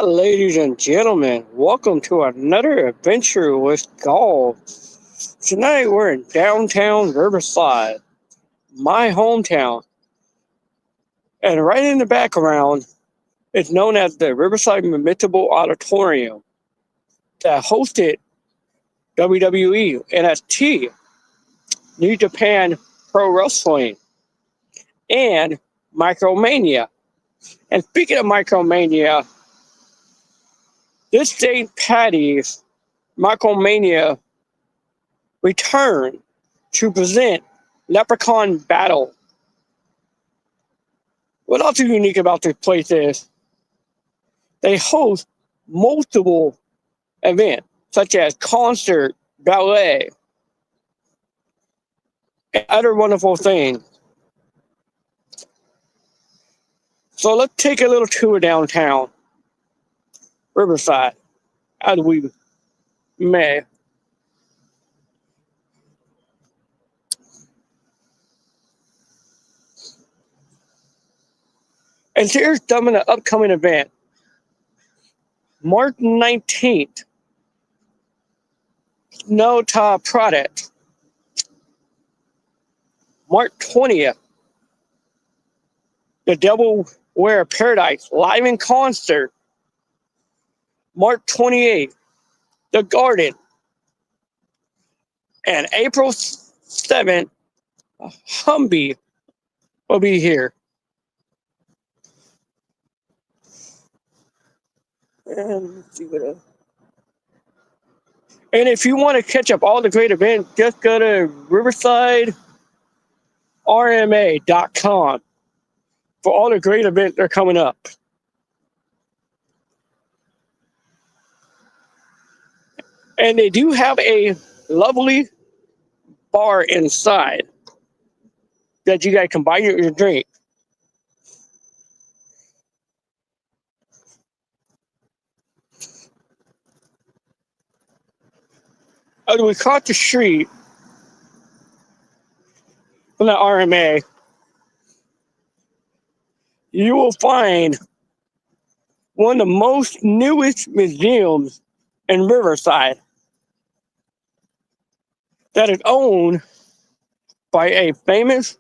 Ladies and gentlemen, welcome to another adventure with golf. Tonight we're in downtown Riverside, my hometown, and right in the background is known as the Riverside Municipal Auditorium that hosted WWE, NXT, New Japan Pro Wrestling, and Micromania. And speaking of Micromania, this St. Patty's Micromania returned to present Leprechaun Battle. What also unique about this place is they host multiple events, such as concert, ballet, and other wonderful things. So let's take a little tour downtown Riverside, as we may. And here's some of the upcoming event. March 19th, Snow Top Product. March 20th, The Devil Wear Paradise live in concert. March 28th, The Garden. And April 7th, Humby will be here. And let's see what else. And if you want to catch up all the great events, just go to riversiderma.com for all the great events that are coming up. And they do have a lovely bar inside that you guys can buy your drink. As we cross the street from the RMA, you will find one of the most newest museums in Riverside that is owned by a famous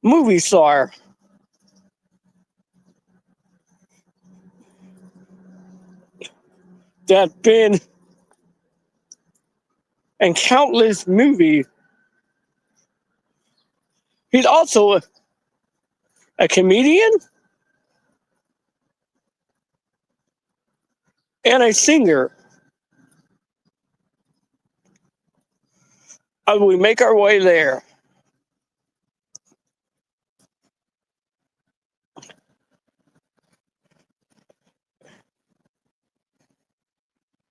movie star. That's been in countless movies. He's also a comedian and a singer. As we make our way there,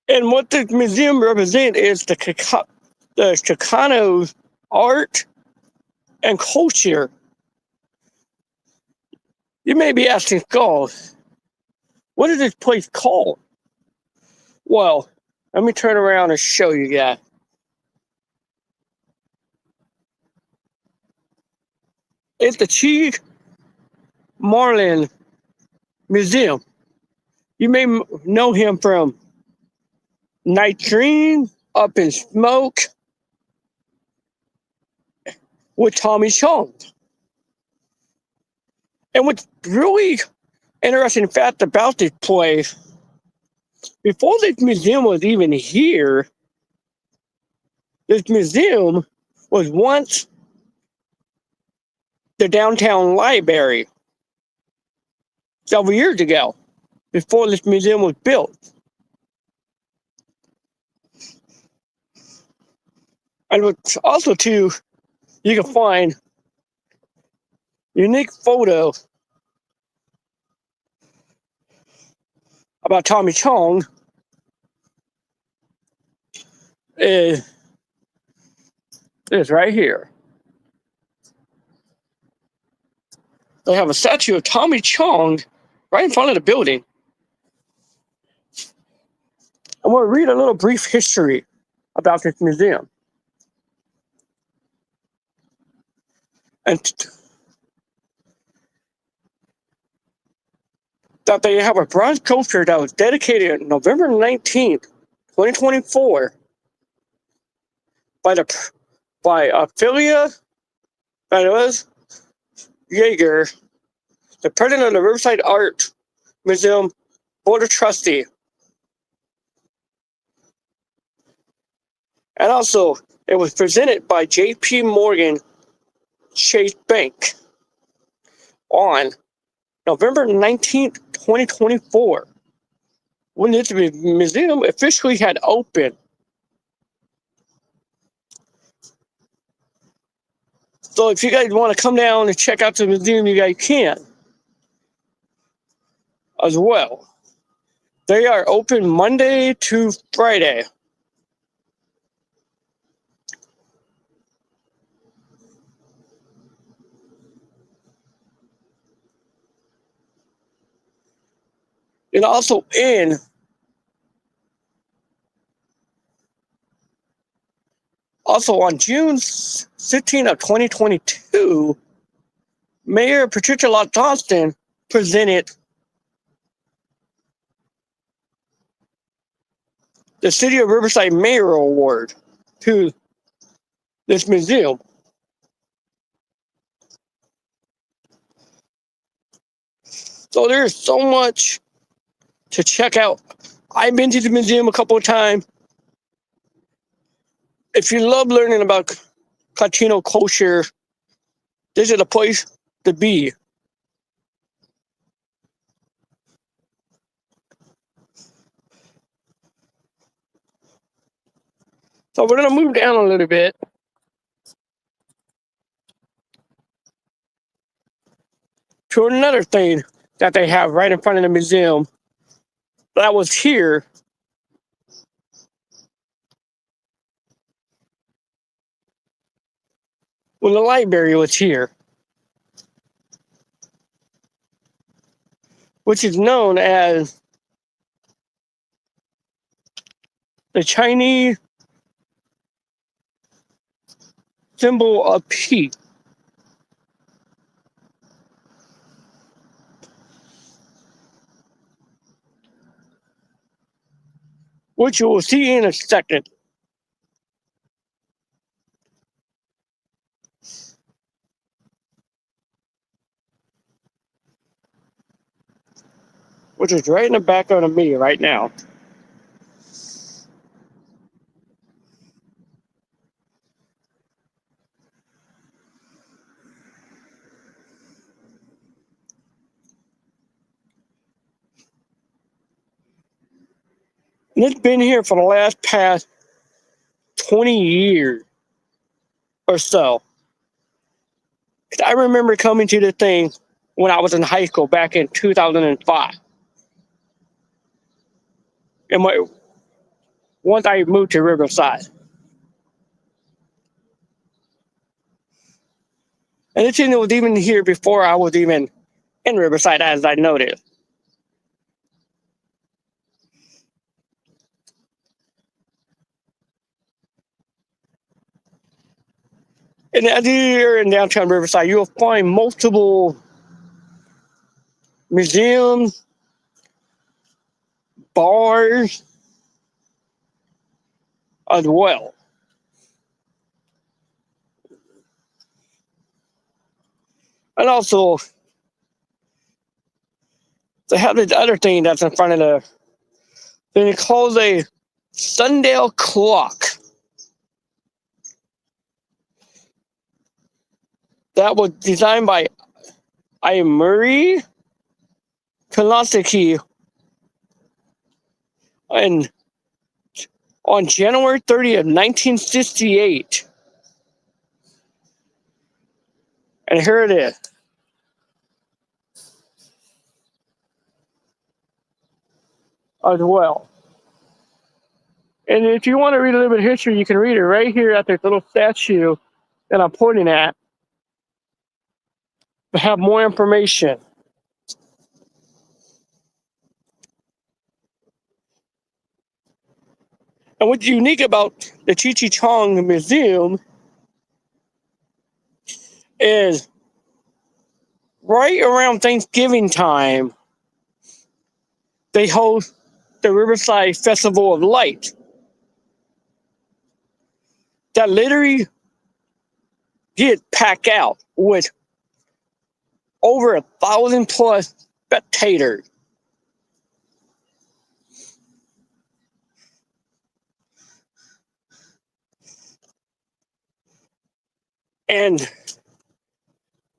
and what the museum represents is the Chicano's art and culture. You may be asking, Skull, what is this place called? Well, let me turn around and show you guys. It's the Chief Marlin Museum. You may know him from Night Dream, Up in Smoke, with Tommy Chong. And what's really interesting fact about this place, before this museum was even here, this museum was once the downtown library several years ago, before this museum was built. And what's also too, you can find unique photos about Tommy Chong is this right here. They have a statue of Tommy Chong right in front of the building. I want to read a little brief history about this museum. And that they have a bronze sculpture that was dedicated on November 19th, 2024 by Ophelia Jaeger, the president of the Riverside Art Museum Board of Trustee. And also, it was presented by J.P. Morgan Chase Bank on November 19th, 2024, when this museum officially had opened. So if you guys want to come down and check out the museum, you guys can as well. They are open Monday to Friday. And also on June 15th of 2022, Mayor Patricia Lott Johnston presented the City of Riverside Mayoral Award to this museum. So there's so much to check out. I've been to the museum a couple of times. If you love learning about Latino culture, this is the place to be. So we're going to move down a little bit to another thing that they have right in front of the museum that was here when the library was here, which is known as the Chinese symbol of peace. Which you will see in a second. Which is right in the background of me right now. And it's been here for the past 20 years or so. I remember coming to the thing when I was in high school back in 2005. And once I moved to Riverside. And this thing was even here before I was even in Riverside, as I noted. And as you're in downtown Riverside, you'll find multiple museums, bars as well. And also, they have this other thing that's in front of the thing called a sundial clock. That was designed by Murray Kolosiki and on January 30th, 1968. And here it is. As well. And if you want to read a little bit of history, you can read it right here at this little statue that I'm pointing at to have more information. And what's unique about the Cheech Chong Museum is right around Thanksgiving time, they host the Riverside Festival of Light that literally get packed out with over 1,000 plus spectators. And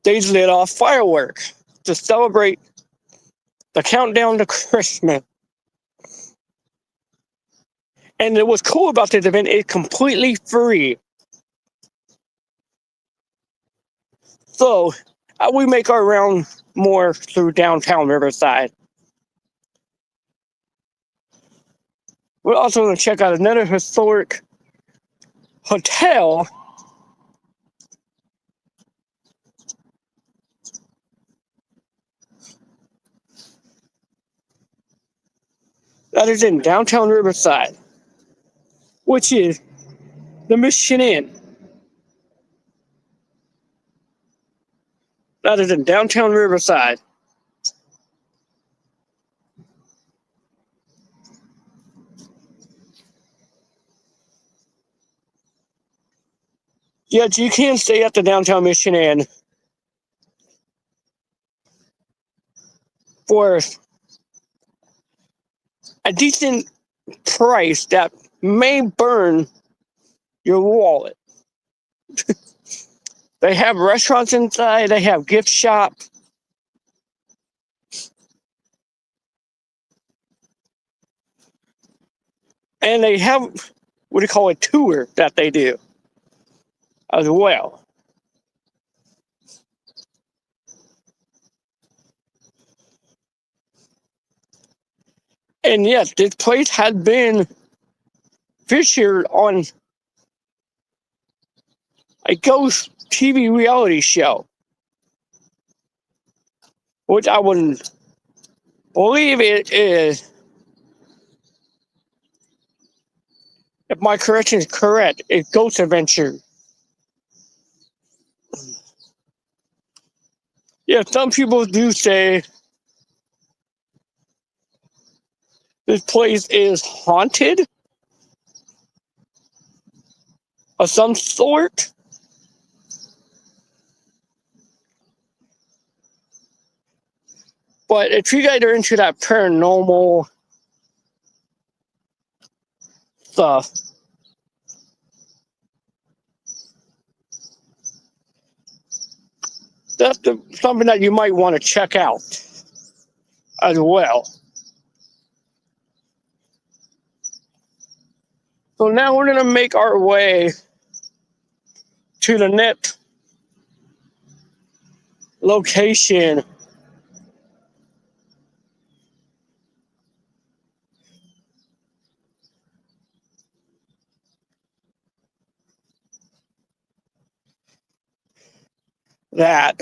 they lit off fireworks to celebrate the countdown to Christmas. And what's cool about this event, it's completely free. So we make our round more through downtown Riverside. We're also going to check out another historic hotel that is in downtown Riverside, which is the Mission Inn. That is in downtown Riverside. Yes, you can stay at the downtown Mission Inn for a decent price that may burn your wallet. They have restaurants inside, they have gift shops. And they have what do you call a tour that they do as well. And yes, this place has been featured on a ghost TV reality show, which I wouldn't believe it is. If my correction is correct, it's Ghost Adventure. Yeah, some people do say this place is haunted of some sort. But if you guys are into that paranormal stuff, that's something that you might want to check out as well. So now we're going to make our way to the next location. That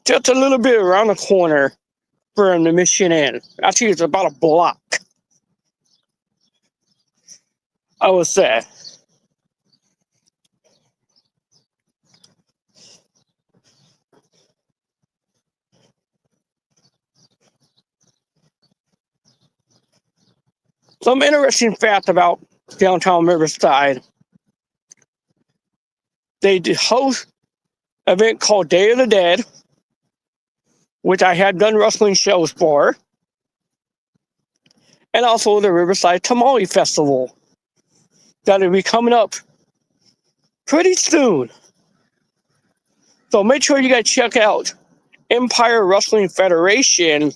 just a little bit around the corner from the Mission Inn. Actually, it's about a block, I would say. Some interesting fact about downtown Riverside. They host an event called Day of the Dead, which I had done wrestling shows for, and also the Riverside Tamale Festival that will be coming up pretty soon. So make sure you guys check out Empire Wrestling Federation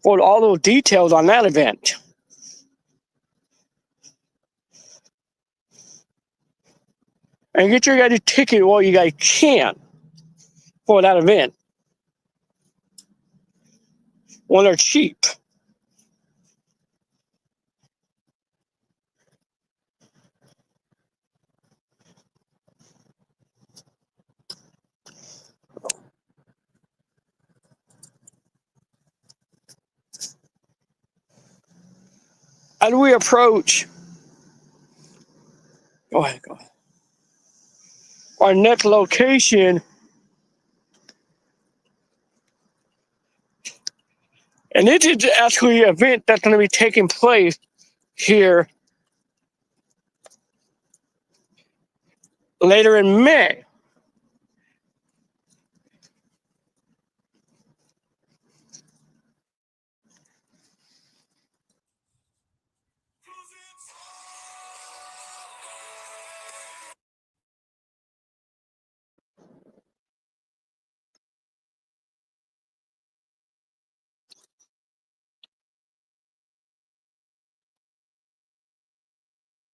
for all those details on that event. And get your guys' ticket while you guys can for that event when they're cheap. As we approach, go ahead. Our next location, And this is actually an event that's going to be taking place here later in May.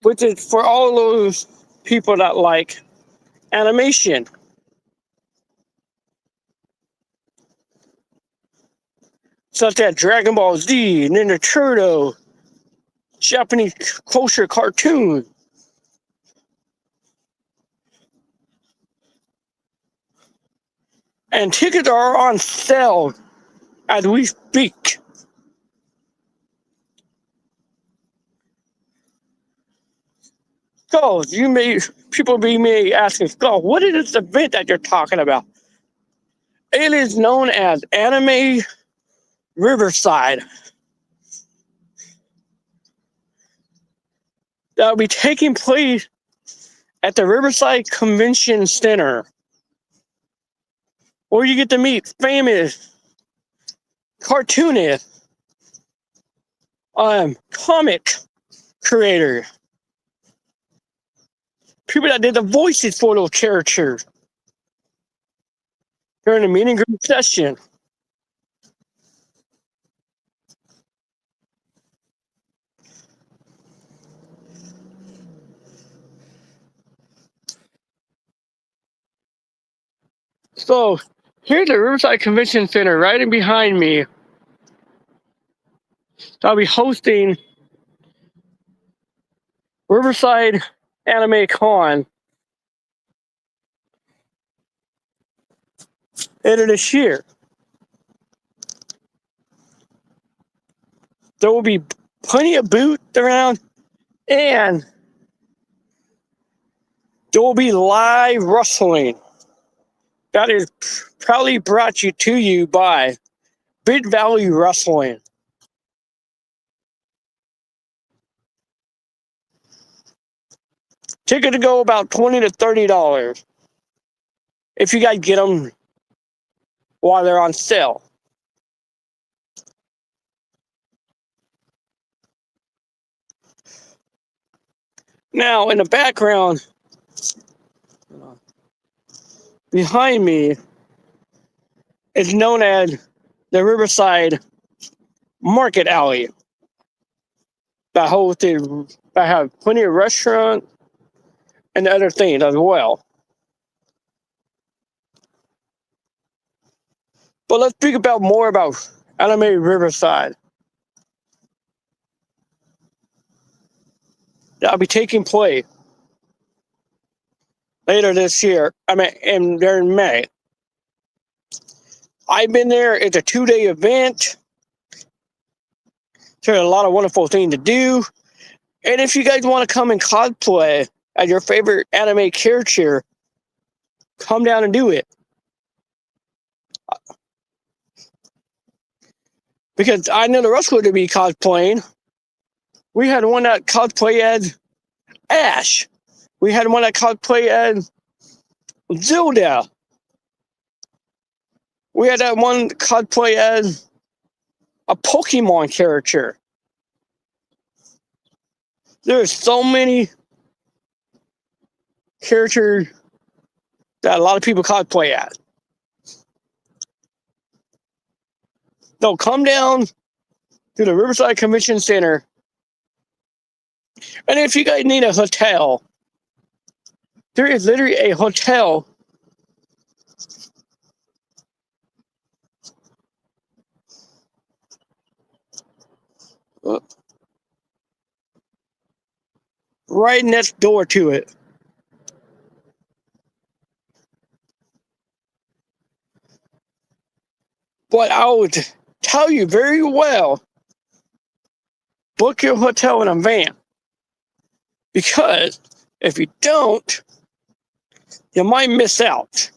Which is for all those people that like animation, such as Dragon Ball Z, Ninja Turtle, Japanese culture cartoon. And tickets are on sale as we speak. So people may asking, so what is this event that you're talking about? It is known as Anime Riverside. That will be taking place at the Riverside Convention Center, where you get to meet famous cartoonists, comic creators, people that did the voices for those characters during the meet and greet session. So here's the Riverside Convention Center right in behind me. I'll be hosting Riverside Anime Con later this year. There will be plenty of booths around, and there will be live wrestling. That is proudly brought to you by Big Valley Wrestling. Ticket to go about $20 to $30 if you guys get them while they're on sale. Now, in the background behind me is known as the Riverside Market Alley. That have plenty of restaurants and other things as well. But let's speak about more about Anime Riverside. That'll be taking place later this year. During May. I've been there. It's a 2-day event. There's a lot of wonderful things to do. And if you guys want to come and cosplay as your favorite anime character, come down and do it. Because I know the wrestler to be cosplaying. We had one that cosplayed as Ash. We had one that cosplayed as Zelda. We had that one cosplay as a Pokemon character. There's so many characters that a lot of people cosplay as. So come down to the Riverside Convention Center. And if you guys need a hotel, there is literally a hotel right next door to it. But I would tell you very well, book your hotel in advance. Because if you don't, you might miss out.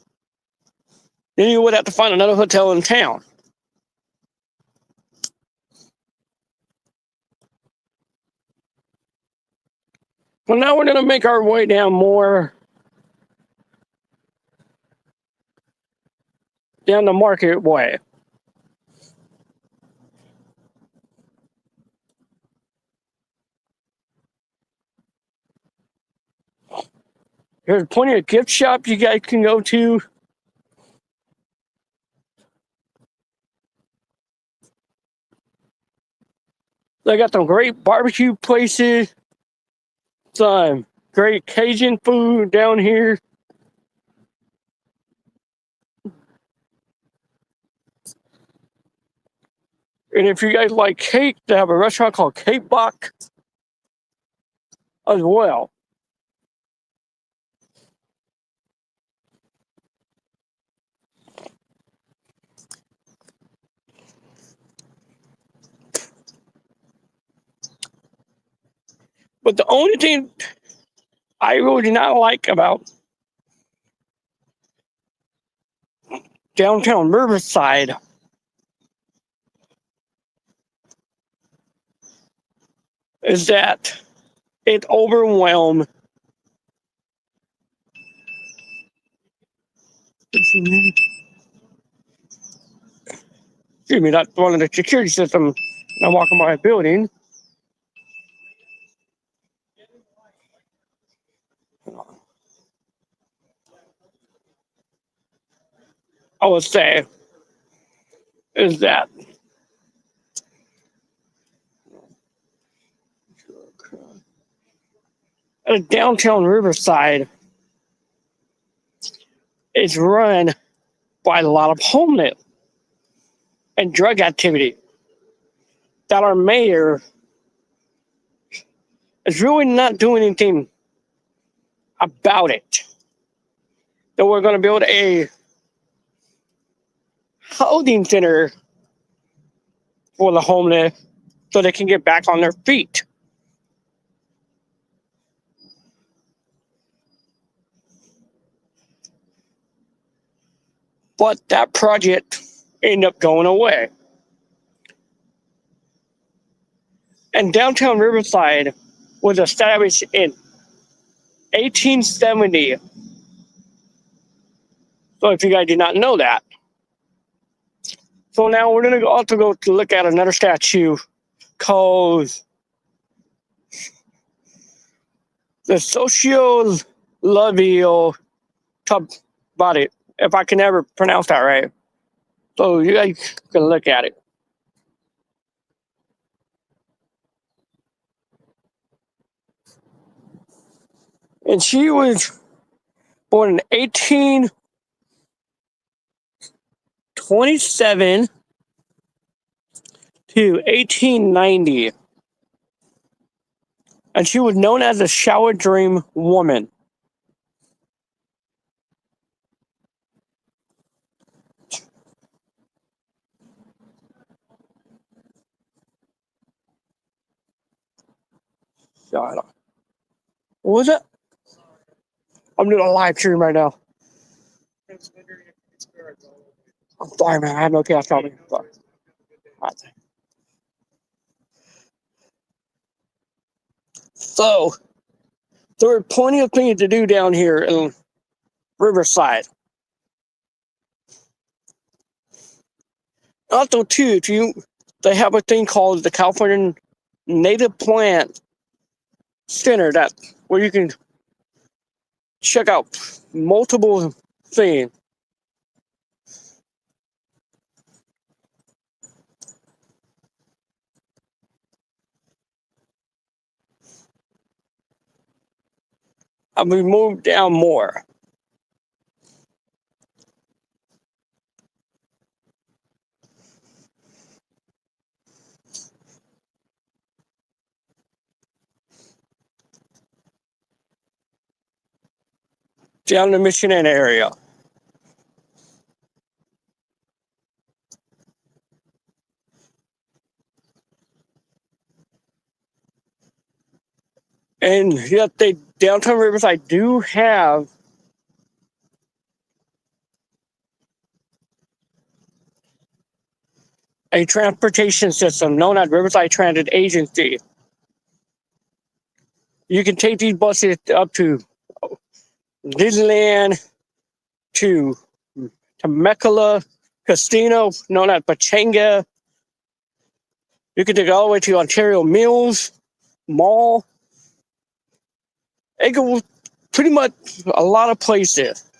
Then you would have to find another hotel in town. Well, now we're going to make our way down more down the Market Way. There's plenty of gift shops you guys can go to. They got some great barbecue places, some great Cajun food down here. And if you guys like cake, they have a restaurant called Cake Box as well. But the only thing I really do not like about downtown Riverside is that it overwhelmed. Excuse me, that's one of the security systems. I'm walking by a building. I would say is that downtown Riverside is run by a lot of homeless and drug activity that our mayor is really not doing anything about it. That we're going to build a holding center for the homeless so they can get back on their feet. But that project ended up going away. And downtown Riverside was established in 1870. So if you guys did not know that. So now we're going to also go to look at another statue called the Socio Laville Tub Body, if I can ever pronounce that right. So you guys can look at it. And she was born in 1827 to 1890. And she was known as the Shower Dream Woman. What was it? I'm doing a live stream right now. I'm sorry, man. I have no chaos coming. So, there are plenty of things to do down here in Riverside. Also, too, they have a thing called the California Native Plant Center where you can check out multiple things. I will move down more. Down the Michigan area. And yet downtown Riverside do have a transportation system known as Riverside Transit Agency. You can take these buses up to Disneyland, to Temecula Casino, known as Pachanga. You can take it all the way to Ontario Mills Mall. It goes pretty much a lot of places.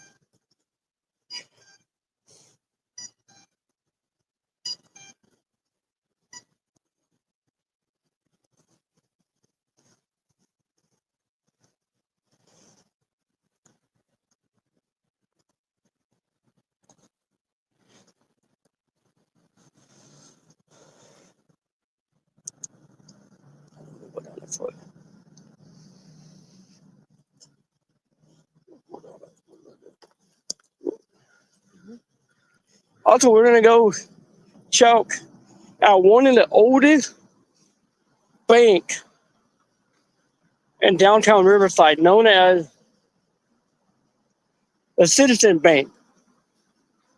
Also, we're gonna go check out one of the oldest bank in downtown Riverside, known as the Citizen Bank,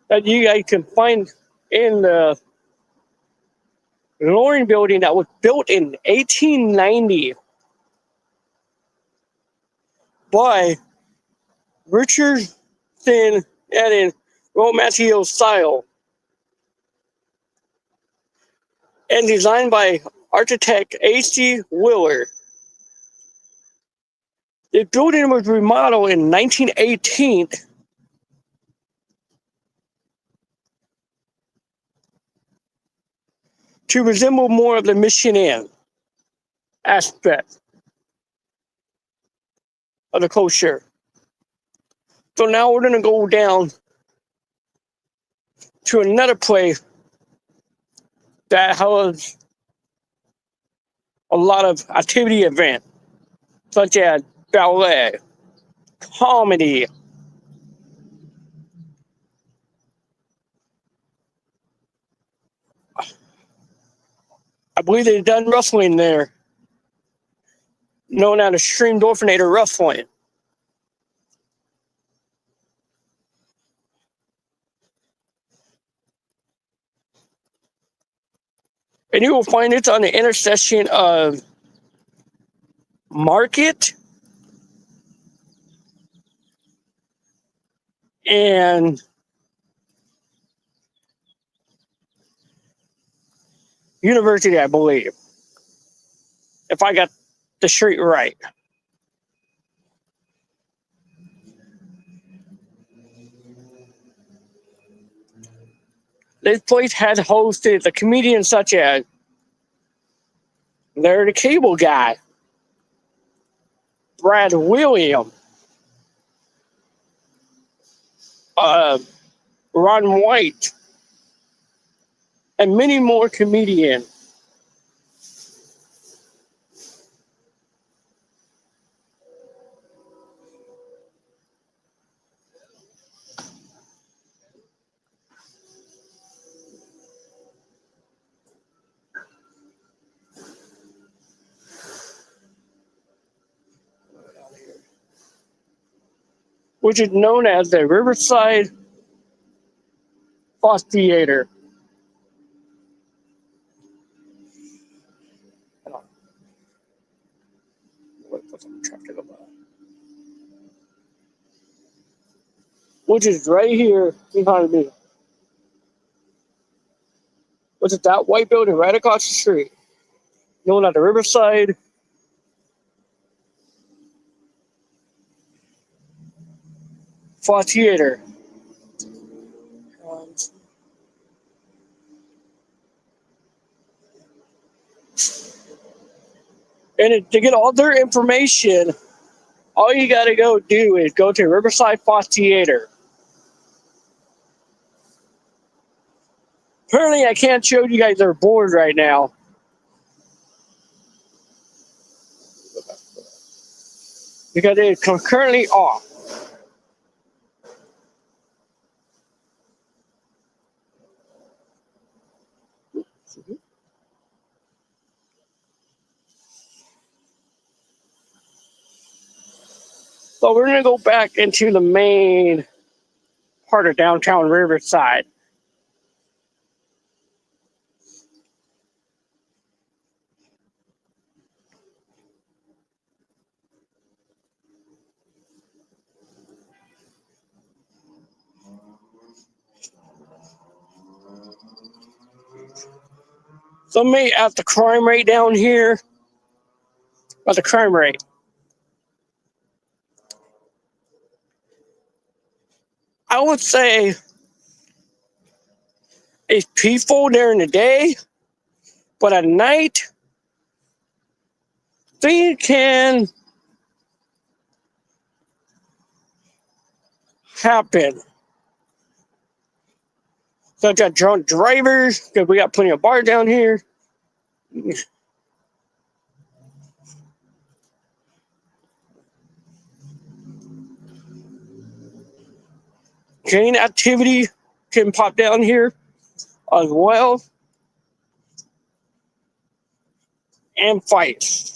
that you guys can find in the Loring building that was built in 1890 by Richardson and in Romancio style, and designed by architect A.C. Wheeler. The building was remodeled in 1918 to resemble more of the Mission Inn aspect of the culture. So now we're going to go down to another place that has a lot of activity events, such as ballet, comedy. I believe they've done wrestling there, known as Extreme Dolphinator Wrestling. And you will find it on the intersection of Market and University, I believe, if I got the street right. This place has hosted the comedians such as Larry the Cable Guy, Brad Williams, uh, Ron White, and many more comedians. Which is known as the Riverside Fox Theater. Which is right here behind me. Which is that white building right across the street, known as the Riverside Fox Theater. And to get all their information, all you got to go do is go to Riverside Fox Theater. Apparently, I can't show you guys their board right now. Because it is currently off. So we're going to go back into the main part of downtown Riverside. Somebody at the crime rate down here. At the crime rate. I would say it's peaceful during the day, but at night, things can happen. Such as drunk drivers, because we got plenty of bars down here. Gang activity can pop down here as well, and fights.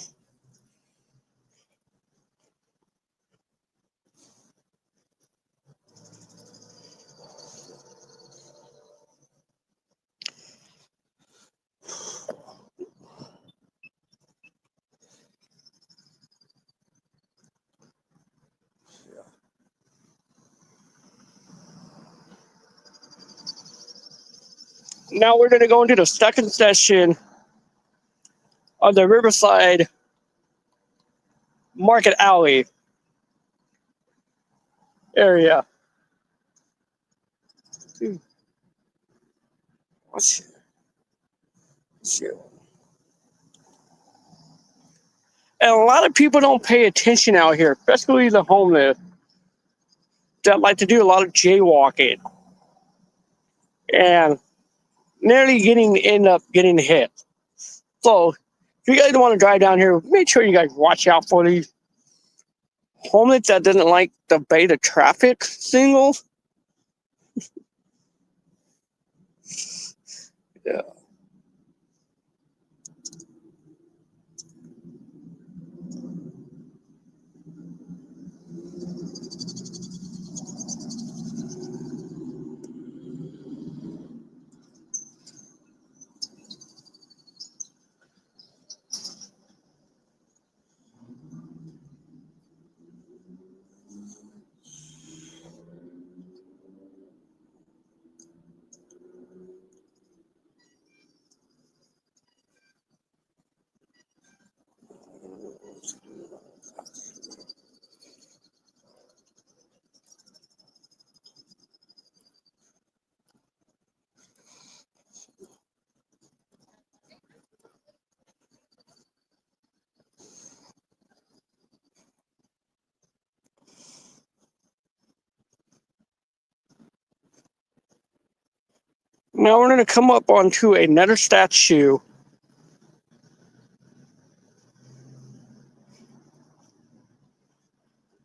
Now we're going to go into the second session of the Riverside Market Alley area. Let's see. And a lot of people don't pay attention out here, especially the homeless, that like to do a lot of jaywalking and nearly end up getting hit. So if you guys want to drive down here, make sure you guys watch out for these homeless that doesn't like to obey the traffic signals. Yeah. Now we're going to come up onto another statue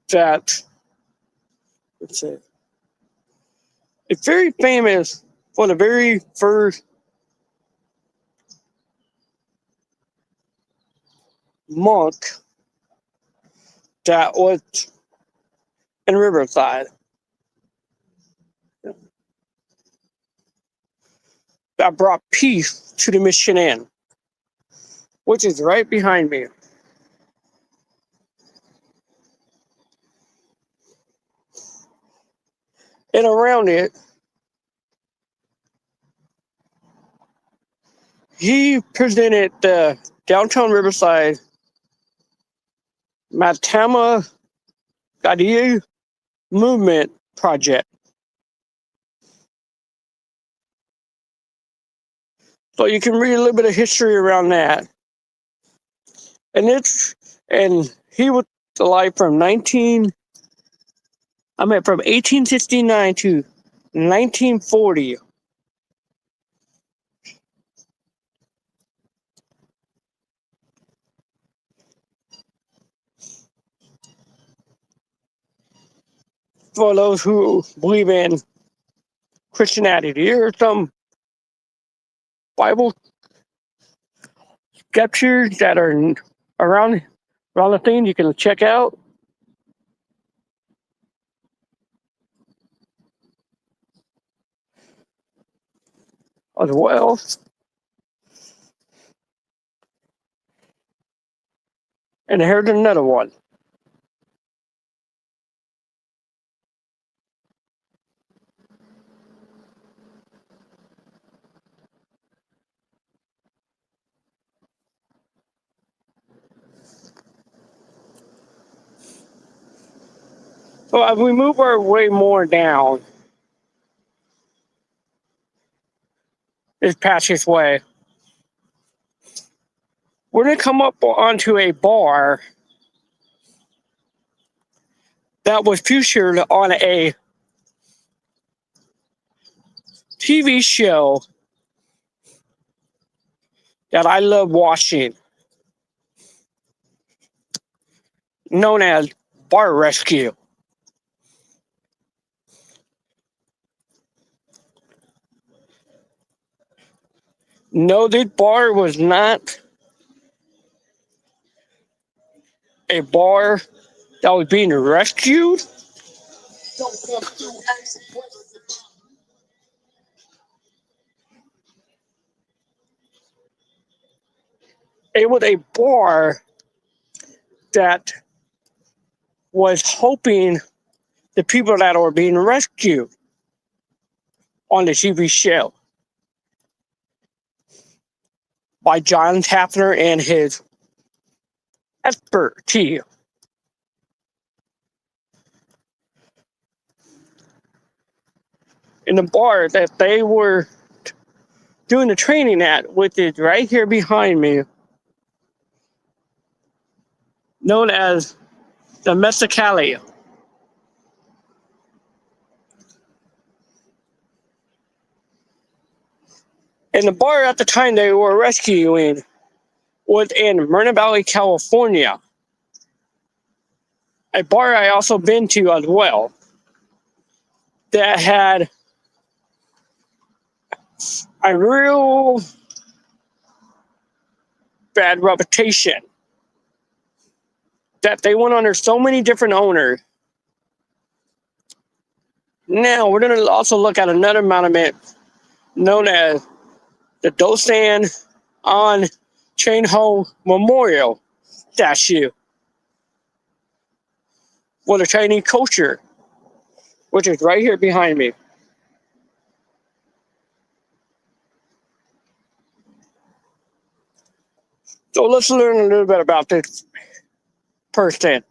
that, let's see, it's very famous for the very first monk that was in Riverside. That brought peace to the Mission Inn, which is right behind me. And around it, he presented the Downtown Riverside Mahatma Gandhi Movement Project. So you can read a little bit of history around that. And he was alive from 1869 to 1940. For those who believe in Christianity, here are some Bible scriptures that are around the thing you can check out as well. And here's another one. So as we move our way more down this passageway, we're going to come up onto a bar that was featured on a TV show that I love watching, known as Bar Rescue. No, this bar was not a bar that was being rescued. It was a bar that was hoping the people that were being rescued on the TV show by John Hafner and his expertise. In the bar that they were doing the training at, which is right here behind me, known as the Mexicali. And the bar at the time they were rescuing was in Myrna Valley, California. A bar I also been to as well that had a real bad reputation. That they went under so many different owners. Now we're going to also look at another monument known as the Dosan on Chain Ho Memorial statue for the Chinese culture, which is right here behind me. So let's learn a little bit about this person.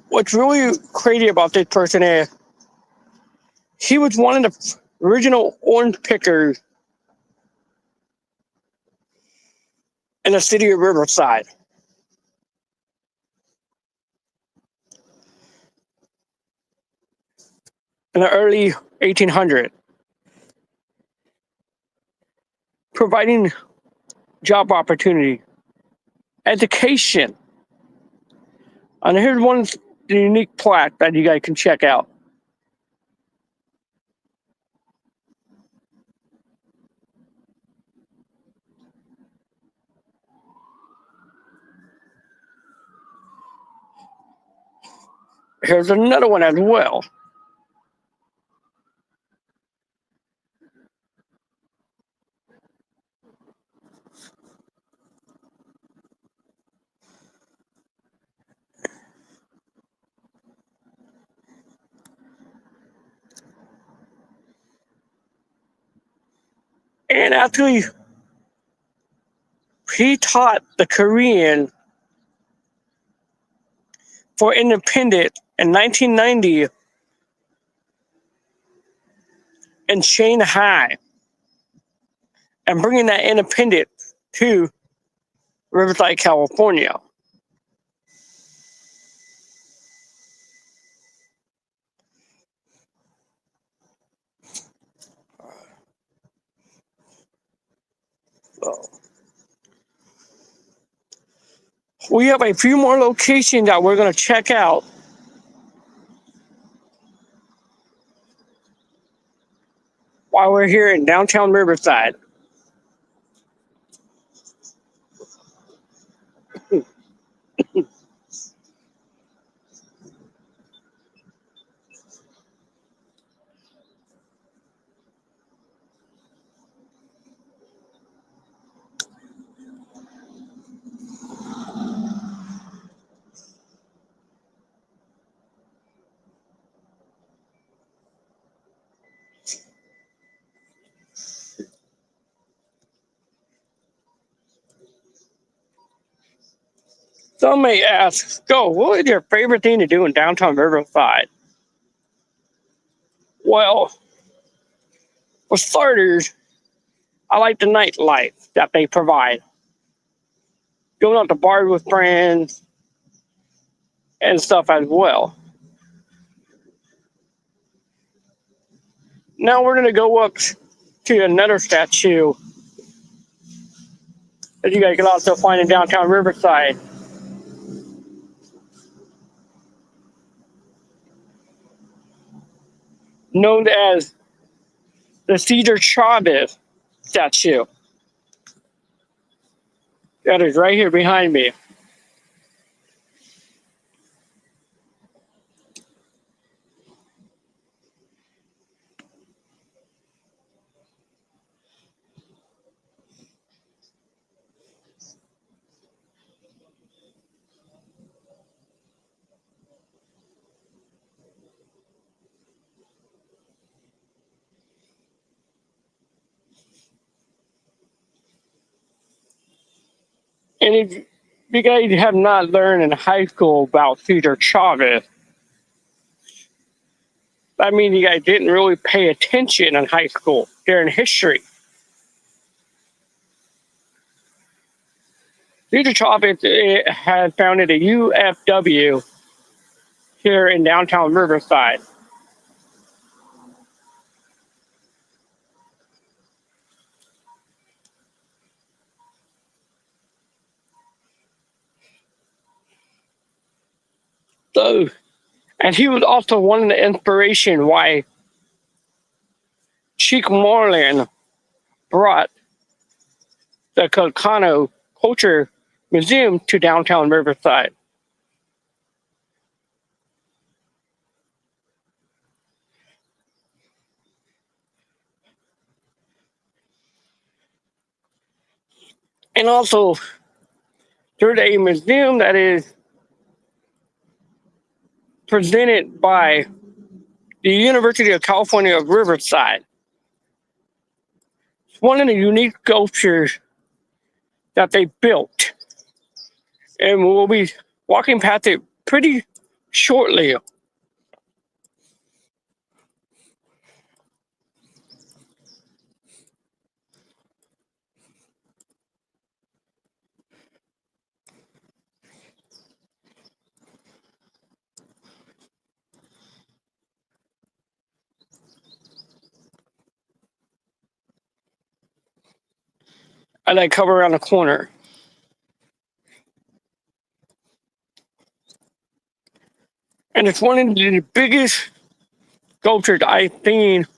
What's really crazy about this person is he was one of the original orange pickers in the city of Riverside. In the early 1800s, providing job opportunity, education. And here's one unique plaque that you guys can check out. Here's another one as well. And actually, he taught the Korean for independence in 1990 in Shanghai and bringing that independence to Riverside, California. So we have a few more locations that we're going to check out. While we're here in downtown Riverside. Some may ask, "Go, what is your favorite thing to do in downtown Riverside?" Well, for starters, I like the nightlife that they provide. Going out to bars with friends and stuff as well. Now we're gonna go up to another statue that you guys can also find in downtown Riverside, known as the Cesar Chavez statue. That is right here behind me. And if you guys have not learned in high school about Cesar Chavez, that means you guys didn't really pay attention in high school during history. Cesar Chavez had founded a UFW here in downtown Riverside. So, and he was also one of the inspiration why Chic Moreland brought the Colcano Culture Museum to downtown Riverside. And also, there's a museum that is presented by the University of California of Riverside. It's one of the unique sculptures that they built. And we'll be walking past it pretty shortly. As I come around the corner. And it's one of the biggest sculptures I've seen.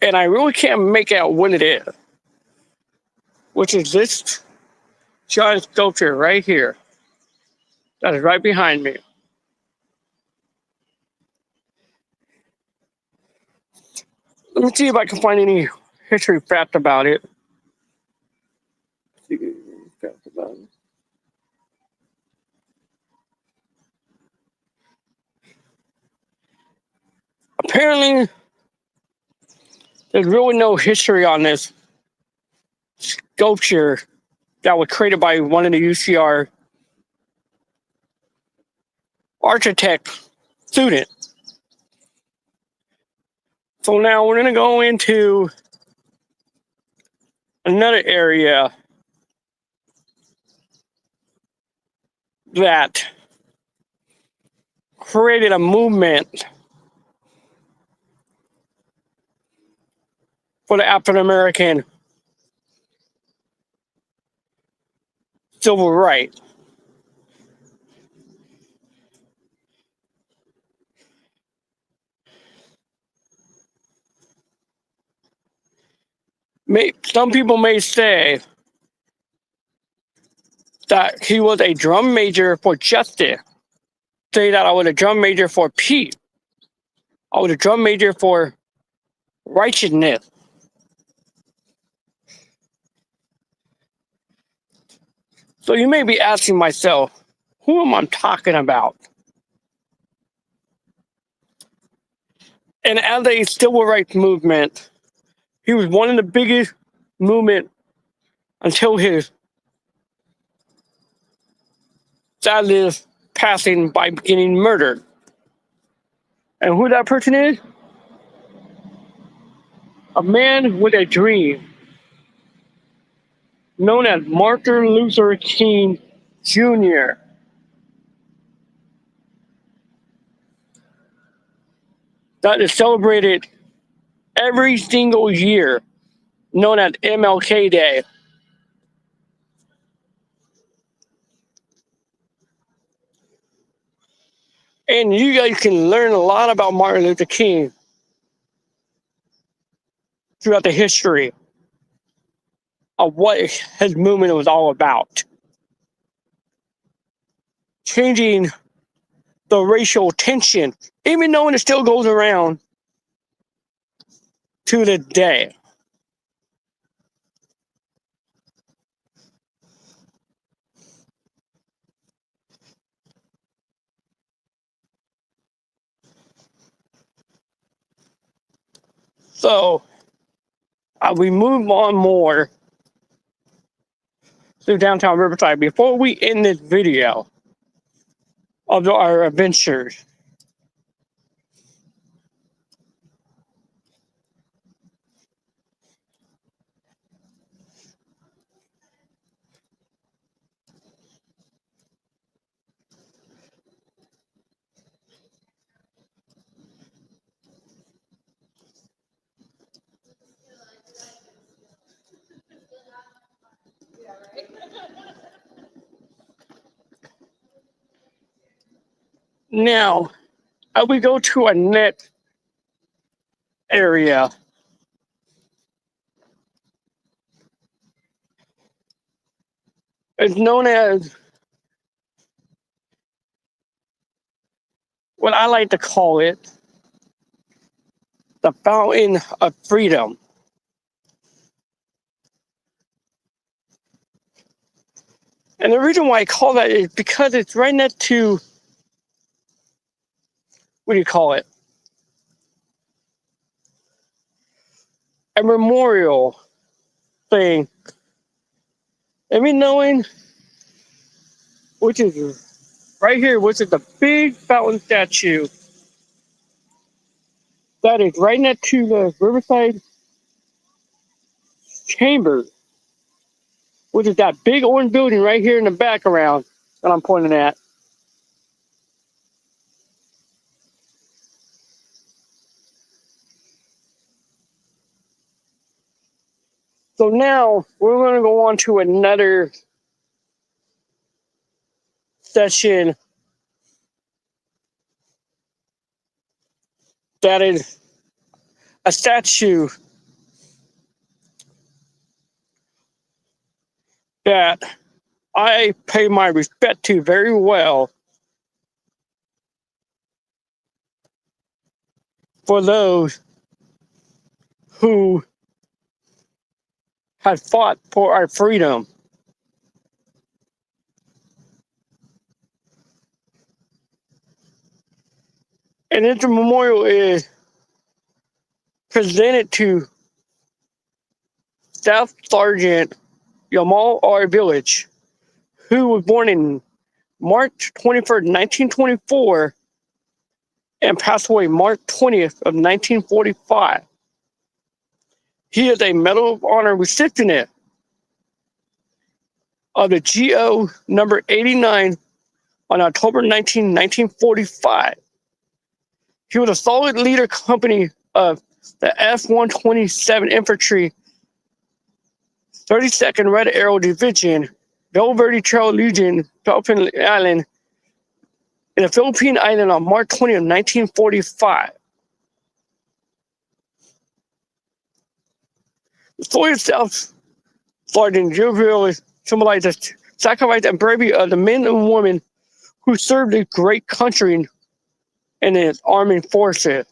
And I really can't make out what it is, which is this giant sculpture right here. That is right behind me. Let me see if I can find any history fact about it. Apparently, there's really no history on this sculpture that was created by one of the UCR architect students. So now we're going to go into another area that created a movement for the African American civil rights. Some people may say that he was a drum major for justice. Say that I was a drum major for peace. I was a drum major for righteousness. So you may be asking myself, who am I talking about? And as a civil rights movement, he was one of the biggest movement until his that is passing by getting murdered. And who that person is? A man with a dream, known as Martin Luther King Jr. That is celebrated every single year, known as MLK Day. And you guys can learn a lot about Martin Luther King throughout the history of what his movement was all about. Changing the racial tension, even though it still goes around to the day. So we move on more to downtown Riverside. Before we end this video of our adventures, now we go to a next area. It's known as what I like to call it the Fountain of Freedom. And the reason why I call that is because it's right next to, what do you call it? A memorial thing. And me knowing, which is right here, which is the big fountain statue that is right next to the Riverside Chamber, which is that big orange building right here in the background that I'm pointing at. So now we're going to go on to another session that is a statue that I pay my respect to very well for those who have fought for our freedom. And this memorial is presented to Staff Sergeant Yamal R. Village, who was born in March 21st, 1924, and passed away March 20th of 1945. He is a Medal of Honor recipient of the GO number 89 on October 19, 1945. He was a solid leader company of the S127 Infantry 32nd Red Arrow Division, Belle Verde Trail Legion, Philippine Island, in the Philippine Island on March 20, 1945. The story itself, Sergeant Jovial, symbolizes the sacrifice and bravery of the men and women who served this great country in its armed forces.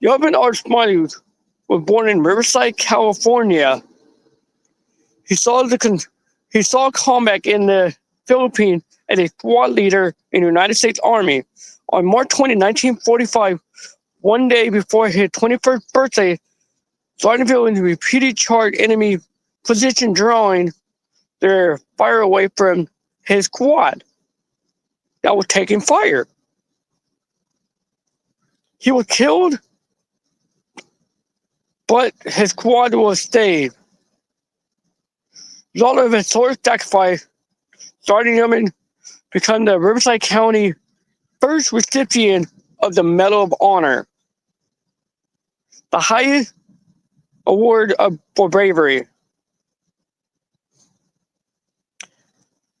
Jovan R. Smiley was born in Riverside, California. He saw combat in the Philippines as a squad leader in the United States Army. On March 20, 1945, one day before his 21st birthday, Sergeant Village repeated charged enemy position drawing they're far away from his quad that was taking fire. He was killed, but his quad was saved. Result of his sword sacrifice, starting him in become the Riverside County first recipient of the Medal of Honor, the highest award for bravery.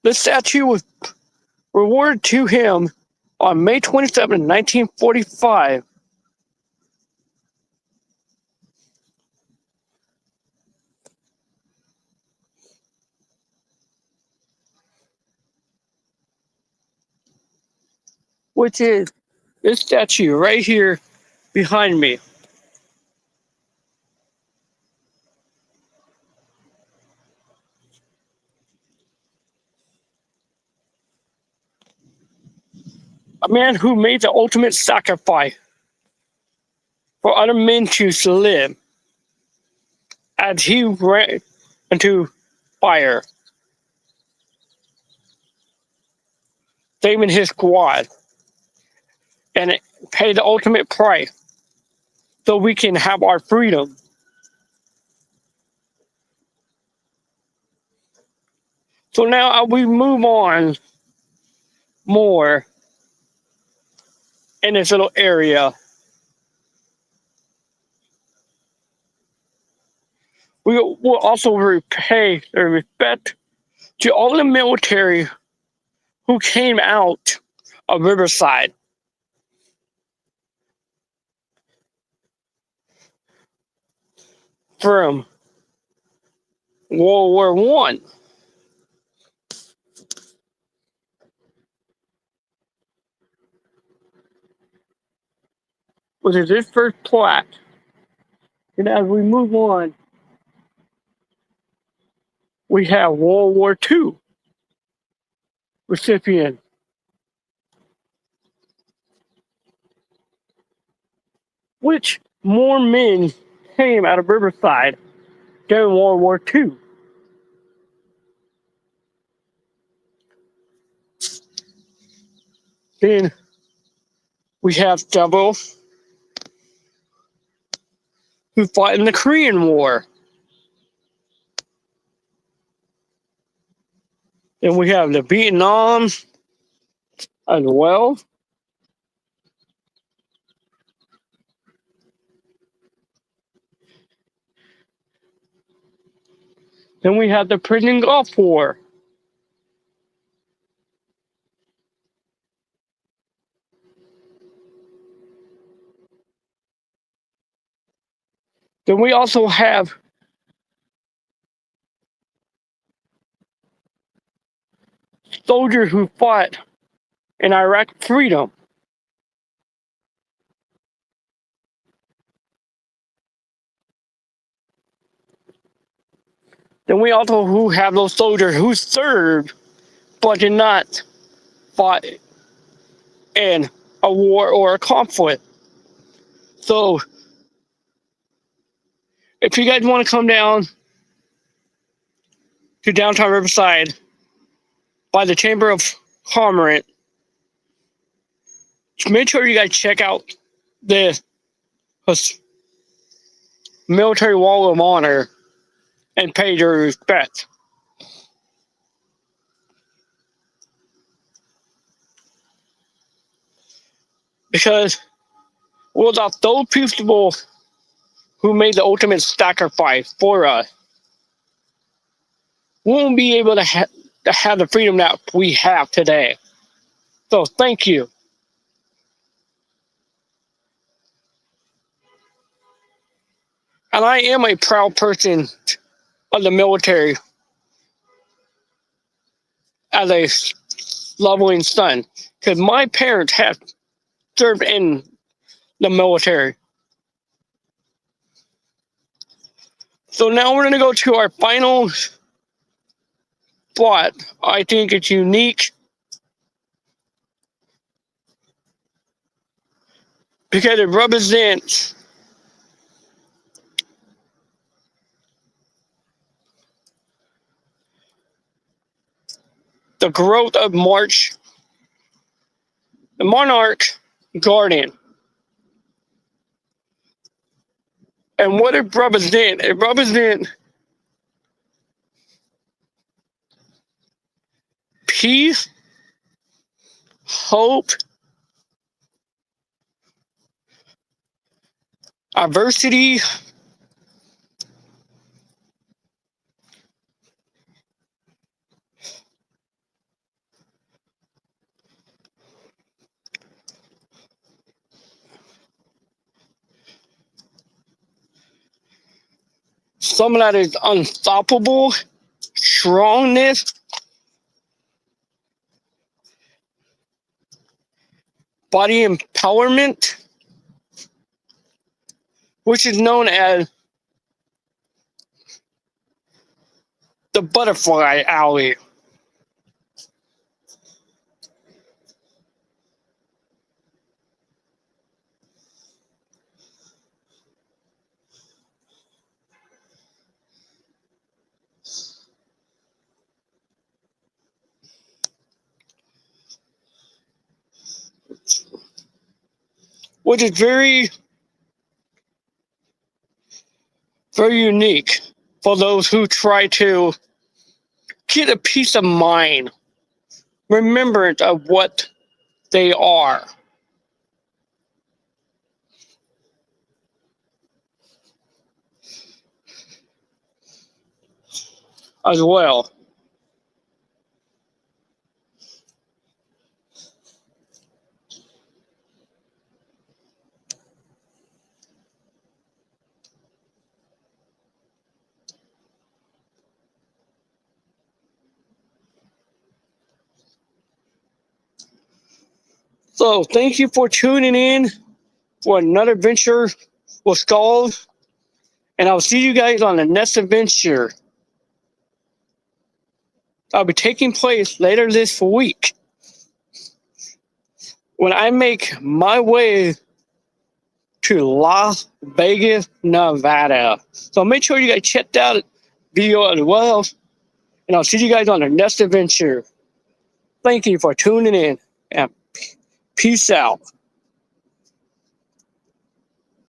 This statue was rewarded to him on May 27, 1945. Which is this statue right here behind me. A man who made the ultimate sacrifice for other men to live as he ran into fire, saving his squad, and paid the ultimate price so we can have our freedom. So now we move on more in this little area. We will also repay the respect to all the military who came out of Riverside. From World War One. Which is his first plaque. And as we move on, we have World War II recipient. Which more men came out of Riverside during World War II. Then we have several who fought in the Korean War. Then we have the Vietnam as well. Then we have the Persian Gulf War. Then we also have soldiers who fought in Iraq freedom. Then we also who have those soldiers who served but did not fight in a war or a conflict. So if you guys want to come down to downtown Riverside by the Chamber of Commerce, make sure you guys check out the Military Wall of Honor and pay your respect. Because without those people who made the ultimate sacrifice for us, we won't be able to have the freedom that we have today. So thank you. And I am a proud person of the military as a loving son, because my parents have served in the military. So now we're going to go to our final spot. I think it's unique because it represents the growth of March, the Monarch Garden. And what it represents? It represents peace, hope, adversity, some of that is unstoppable, strongness, body empowerment, which is known as the butterfly alley. Which is very, very unique for those who try to get a peace of mind, remembrance of what they are as well. So thank you for tuning in for another adventure with Skulls. And I'll see you guys on the next adventure. I'll be taking place later this week when I make my way to Las Vegas, Nevada. So make sure you guys check that video as well. And I'll see you guys on the next adventure. Thank you for tuning in and peace out.